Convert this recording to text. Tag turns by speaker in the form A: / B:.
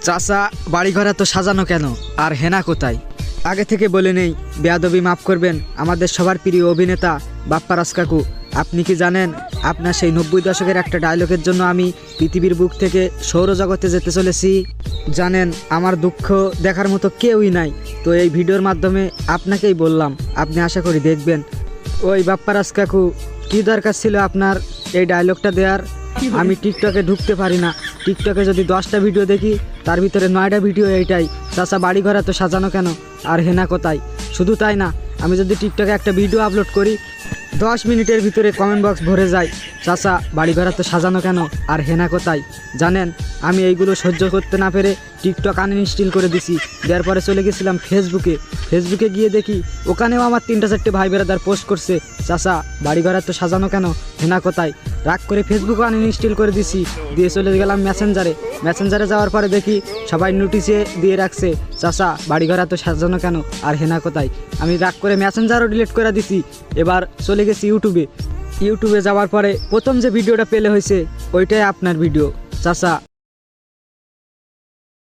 A: চাচা বাড়িঘর এত সাজানো কেন আর হেনা কোথায়? আগে থেকে বলে নেই, বেয়াদবি মাফ করবেন। আমাদের সবার প্রিয় অভিনেতা বাপ্পারাজ কাকু, আপনি কি জানেন আপনার সেই 90 দশকের একটা ডায়লগের জন্য আমি পৃথিবীর বুক থেকে সৌরজগতে যেতে চলেছি? জানেন, আমার দুঃখ দেখার মতো কেউই নাই। তো এই ভিডিওর মাধ্যমে আপনাকেই বললাম, আপনি আশা করি দেখবেন। ওই বাপ্পারাজ কাকু, কী দরকার ছিল আপনার এই ডায়লগটা দেওয়ার? আমি টিকটকে ঢুকতে পারি না। টিকটকে যদি 10টা ভিডিও দেখি, তার ভিতরে 9টা ভিডিও এইটাই, চাচা বাড়িঘর এত সাজানো কেন আর হেনা কোথায়। শুধু তাই না, আমি যদি টিকটকে একটা ভিডিও আপলোড করি, 10 মিনিটের ভিতরে কমেন্ট বক্স ভরে যায়, চাচা বাড়িঘর এত সাজানো কেন আর হেনা কোথায়। জানেন, আমি এইগুলো সহ্য করতে না পেরে টিকটক আনইনস্টল করে দিছি। দেওয়ার পরে চলে গেছিলাম ফেসবুকে গিয়ে দেখি ওখানেও আমার 3-4টে ভাই বেড়াদার পোস্ট করছে, চাচা বাড়িঘর এত সাজানো কেন, হেনা কোথায়। রাগ করে ফেসবুক আনইনস্টল করে দিছি, দিয়ে চলে গেলাম মেসেঞ্জারে যাওয়ার পরে দেখি সবাই নোটিশে দিয়ে রাখছে, চাচা বাড়িঘর এত সাজানো কেন আর হেনা কোথায়। আমি রাগ করে মেসেঞ্জারও ডিলিট করে দিছি। এবার চলে গেছি ইউটিউবে যাওয়ার পরে প্রথম যে ভিডিওটা পেলে হয়েছে ওইটাই আপনার ভিডিও, চাচা